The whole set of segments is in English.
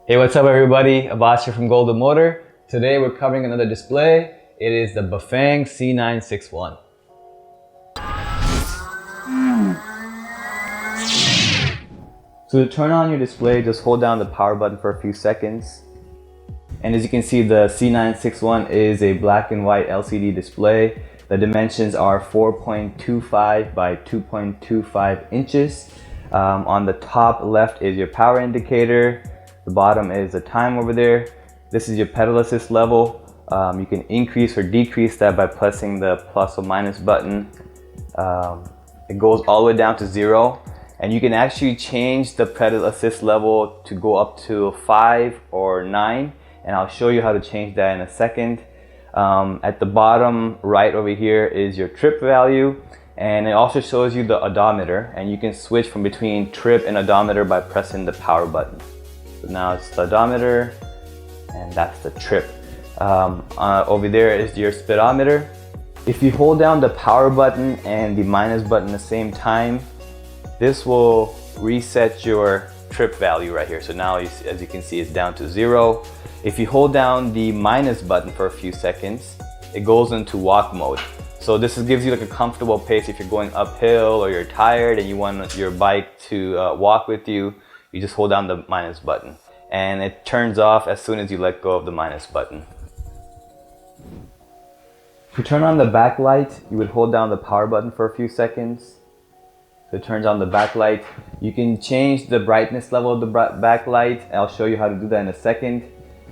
Hey, what's up everybody? Abbas here from Golden Motor. Today we're covering another display. It is the Bafang C961. So to turn on your display, just hold down the power button for a few seconds. And as you can see, the C961 is a black and white LCD display. The dimensions are 4.25 by 2.25 inches. On the top left is your power indicator. The bottom is the time over there. This is your pedal assist level. You can increase or decrease that by pressing the plus or minus button. It goes all the way down to 0. And you can actually change the pedal assist level to go up to 5 or 9. And I'll show you how to change that in a second. At the bottom right over here is your trip value. And it also shows you the odometer. And you can switch from between trip and odometer by pressing the power button. So now it's the odometer, and that's the trip. Over there is your speedometer. If you hold down the power button and the minus button at the same time, this will reset your trip value right here. So now, as you can see, it's down to 0. If you hold down the minus button for a few seconds, it goes into walk mode. So this gives you like a comfortable pace if you're going uphill or you're tired and you want your bike to walk with you. You just hold down the minus button and it turns off as soon as you let go of the minus button. To turn on the backlight, you would hold down the power button for a few seconds. So it turns on the backlight. You can change the brightness level of the backlight. I'll show you how to do that in a second.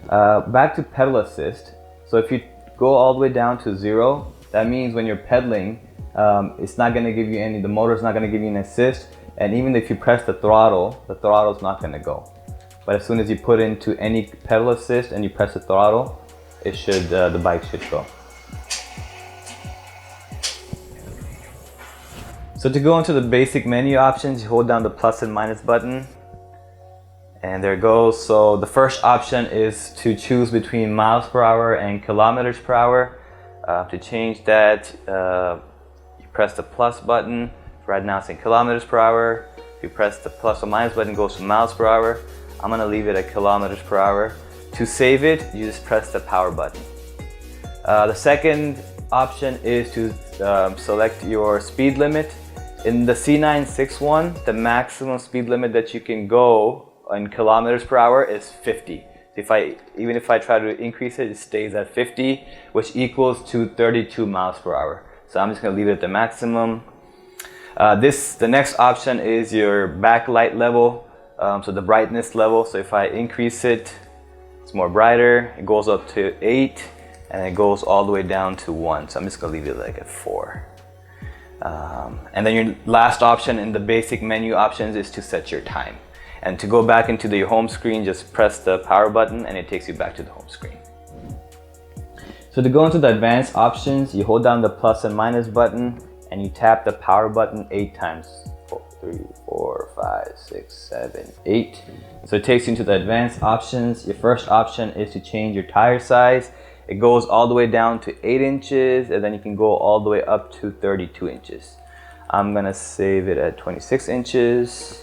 Back to pedal assist. So if you go all the way down to 0, that means when you're pedaling, it's not going to give you the motor's not going to give you an assist. And even if you press the throttle's not going to go. But as soon as you put into any pedal assist and you press the throttle, it should the bike should go. So to go into the basic menu options, you hold down the plus and minus button. And there it goes. So the first option is to choose between miles per hour and kilometers per hour. To change that, you press the plus button. Right now it's in kilometers per hour. If you press the plus or minus button, it goes to miles per hour. I'm gonna leave it at kilometers per hour. To save it, you just press the power button. The second option is to select your speed limit. In the C961, the maximum speed limit that you can go in kilometers per hour is 50. Even if I try to increase it, it stays at 50, which equals to 32 miles per hour. So I'm just gonna leave it at the maximum. The next option is your backlight level, so the brightness level. So if I increase it, it's more brighter. It goes up to 8 and it goes all the way down to 1. So I'm just gonna leave it like at 4. And then your last option in the basic menu options is to set your time. And to go back into your home screen, just press the power button and it takes you back to the home screen. So to go into the advanced options, you hold down the plus and minus button and you tap the power button 8 times. 3, 4, 5, 6, 7, 8. So it takes you into the advanced options. Your first option is to change your tire size. It goes all the way down to 8 inches and then you can go all the way up to 32 inches. I'm gonna save it at 26 inches.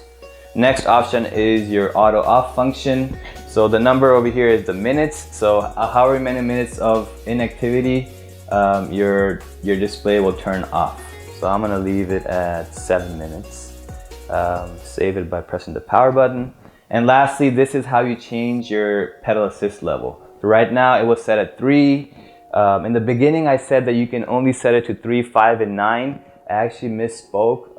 Next option is your auto off function. So the number over here is the minutes. So however many minutes of inactivity, your display will turn off. So I'm gonna leave it at 7 minutes. Save it by pressing the power button. And lastly, this is how you change your pedal assist level. So right now it was set at 3. In the beginning I said that you can only set it to 3, 5, and 9. I actually misspoke.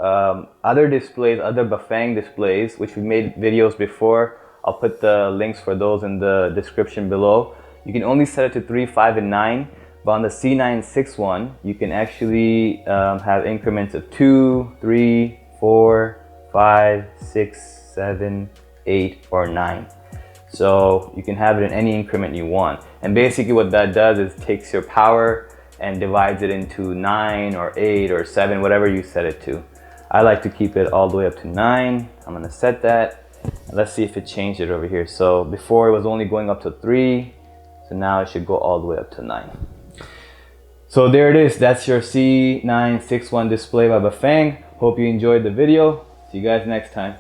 Other displays, other Bafang displays, which we made videos before, I'll put the links for those in the description below. You can only set it to 3, 5, and 9. But on the C961, you can actually have increments of 2, 3, 4, 5, 6, 7, 8, or 9. So you can have it in any increment you want. And basically what that does is takes your power and divides it into 9 or 8 or 7, whatever you set it to. I like to keep it all the way up to 9. I'm gonna set that. And let's see if it changed it over here. So before it was only going up to 3. So now it should go all the way up to 9. So there it is. That's your C961 display by Bafang. Hope you enjoyed the video. See you guys next time.